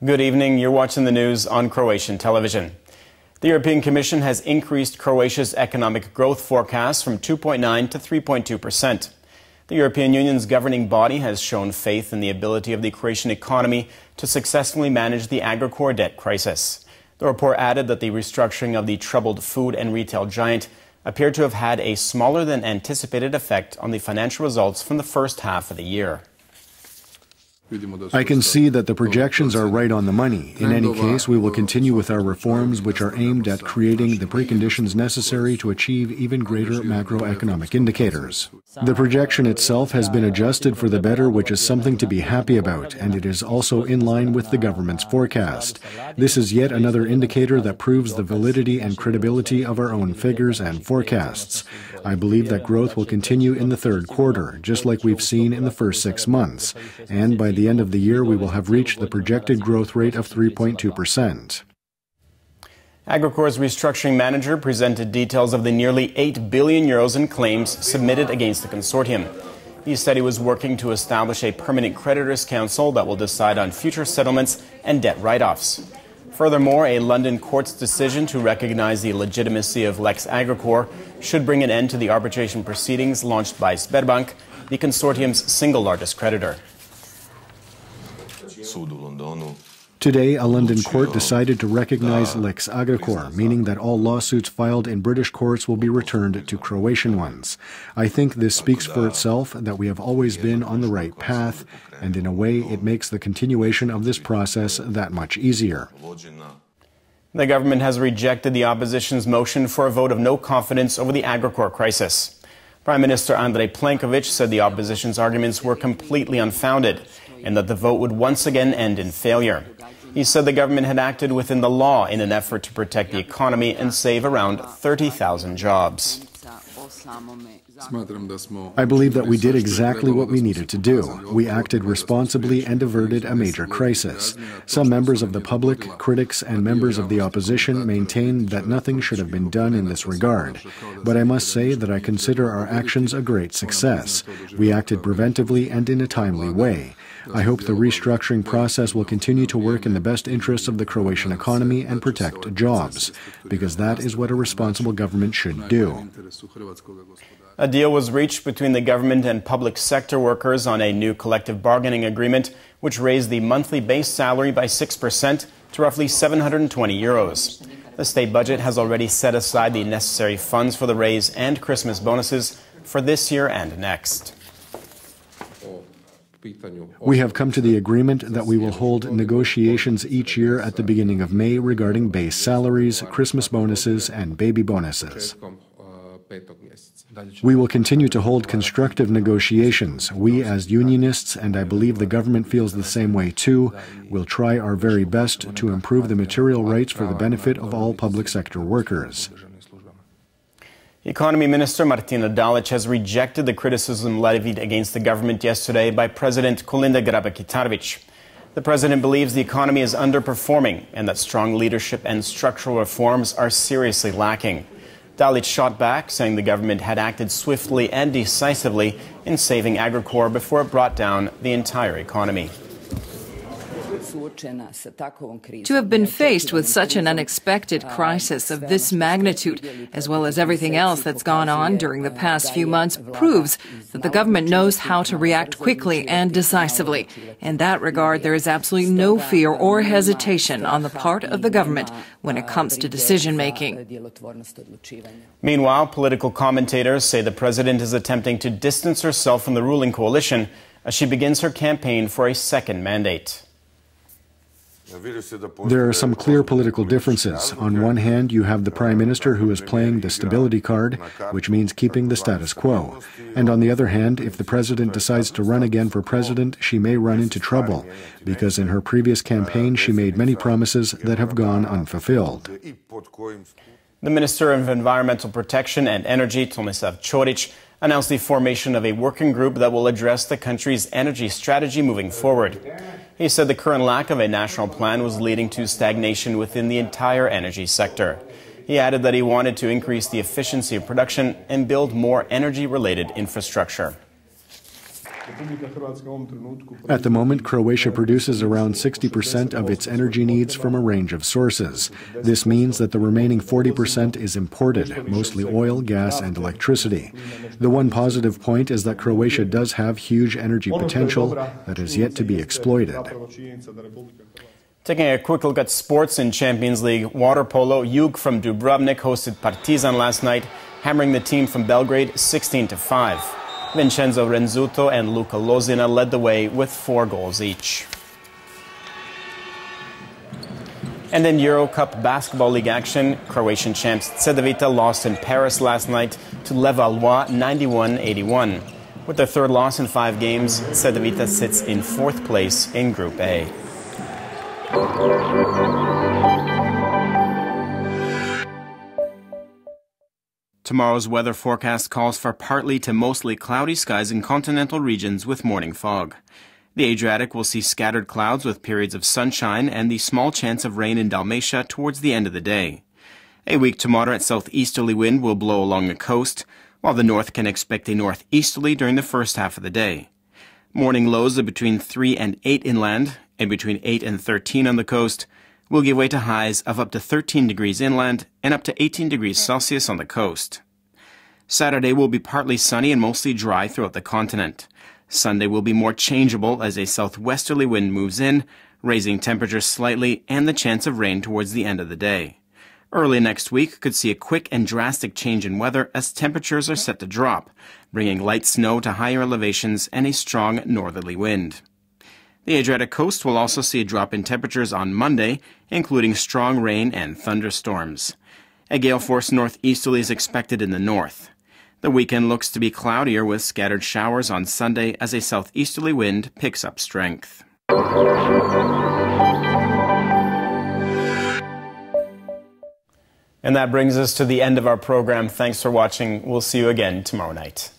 Good evening. You're watching the news on Croatian television. The European Commission has increased Croatia's economic growth forecast from 2.9 to 3.2%. The European Union's governing body has shown faith in the ability of the Croatian economy to successfully manage the Agrokor debt crisis. The report added that the restructuring of the troubled food and retail giant appeared to have had a smaller than anticipated effect on the financial results from the first half of the year. I can see that the projections are right on the money. In any case, we will continue with our reforms, which are aimed at creating the preconditions necessary to achieve even greater macroeconomic indicators. The projection itself has been adjusted for the better, which is something to be happy about, and it is also in line with the government's forecast. This is yet another indicator that proves the validity and credibility of our own figures and forecasts. I believe that growth will continue in the third quarter, just like we've seen in the first 6 months, and by the end of the year we will have reached the projected growth rate of 3.2%. Agrokor's restructuring manager presented details of the nearly €8 billion in claims submitted against the consortium. He said he was working to establish a permanent creditors' council that will decide on future settlements and debt write-offs. Furthermore, a London court's decision to recognize the legitimacy of Lex Agrokor should bring an end to the arbitration proceedings launched by Sberbank, the consortium's single largest creditor. Today, a London court decided to recognize Lex Agrokor, meaning that all lawsuits filed in British courts will be returned to Croatian ones. I think this speaks for itself that we have always been on the right path, and in a way it makes the continuation of this process that much easier. The government has rejected the opposition's motion for a vote of no confidence over the Agrokor crisis. Prime Minister Andrej Plenković said the opposition's arguments were completely unfounded and that the vote would once again end in failure. He said the government had acted within the law in an effort to protect the economy and save around 30,000 jobs. I believe that we did exactly what we needed to do. We acted responsibly and averted a major crisis. Some members of the public, critics, and members of the opposition maintain that nothing should have been done in this regard. But I must say that I consider our actions a great success. We acted preventively and in a timely way. I hope the restructuring process will continue to work in the best interests of the Croatian economy and protect jobs, because that is what a responsible government should do. A deal was reached between the government and public sector workers on a new collective bargaining agreement, which raised the monthly base salary by 6% to roughly €720. The state budget has already set aside the necessary funds for the raise and Christmas bonuses for this year and next. We have come to the agreement that we will hold negotiations each year at the beginning of May regarding base salaries, Christmas bonuses, and baby bonuses. We will continue to hold constructive negotiations. We, as unionists, and I believe the government feels the same way too, will try our very best to improve the material rights for the benefit of all public sector workers. Economy Minister Martina Dalic has rejected the criticism levied against the government yesterday by President Kolinda Grabar-Kitarović. The president believes the economy is underperforming and that strong leadership and structural reforms are seriously lacking. Dalic shot back, saying the government had acted swiftly and decisively in saving Agrokor before it brought down the entire economy. To have been faced with such an unexpected crisis of this magnitude, as well as everything else that's gone on during the past few months, proves that the government knows how to react quickly and decisively. In that regard, there is absolutely no fear or hesitation on the part of the government when it comes to decision-making. Meanwhile, political commentators say the president is attempting to distance herself from the ruling coalition as she begins her campaign for a second mandate. There are some clear political differences. On one hand, you have the Prime Minister who is playing the stability card, which means keeping the status quo. And on the other hand, if the President decides to run again for President, she may run into trouble, because in her previous campaign she made many promises that have gone unfulfilled. The Minister of Environmental Protection and Energy, Tomislav Ćorić, announced the formation of a working group that will address the country's energy strategy moving forward. He said the current lack of a national plan was leading to stagnation within the entire energy sector. He added that he wanted to increase the efficiency of production and build more energy-related infrastructure. At the moment, Croatia produces around 60% of its energy needs from a range of sources. This means that the remaining 40% is imported, mostly oil, gas, and electricity. The one positive point is that Croatia does have huge energy potential that is yet to be exploited. Taking a quick look at sports in Champions League water polo, Jug from Dubrovnik hosted Partizan last night, hammering the team from Belgrade 16-5. Vincenzo Renzuto and Luka Lozina led the way with 4 goals each. And in Euro Cup Basketball League action, Croatian champs Cedevita lost in Paris last night to Levallois 91-81. With their third loss in 5 games, Cedevita sits in 4th place in Group A. Tomorrow's weather forecast calls for partly to mostly cloudy skies in continental regions with morning fog. The Adriatic will see scattered clouds with periods of sunshine and the small chance of rain in Dalmatia towards the end of the day. A weak to moderate southeasterly wind will blow along the coast, while the north can expect a northeasterly during the first half of the day. Morning lows of between 3 and 8 inland and between 8 and 13 on the coast will give way to highs of up to 13 degrees inland and up to 18 degrees Celsius on the coast. Saturday will be partly sunny and mostly dry throughout the continent. Sunday will be more changeable as a southwesterly wind moves in, raising temperatures slightly and the chance of rain towards the end of the day. Early next week could see a quick and drastic change in weather as temperatures are set to drop, bringing light snow to higher elevations and a strong northerly wind. The Adriatic coast will also see a drop in temperatures on Monday, including strong rain and thunderstorms. A gale force northeasterly is expected in the north. The weekend looks to be cloudier with scattered showers on Sunday as a southeasterly wind picks up strength. And that brings us to the end of our program. Thanks for watching. We'll see you again tomorrow night.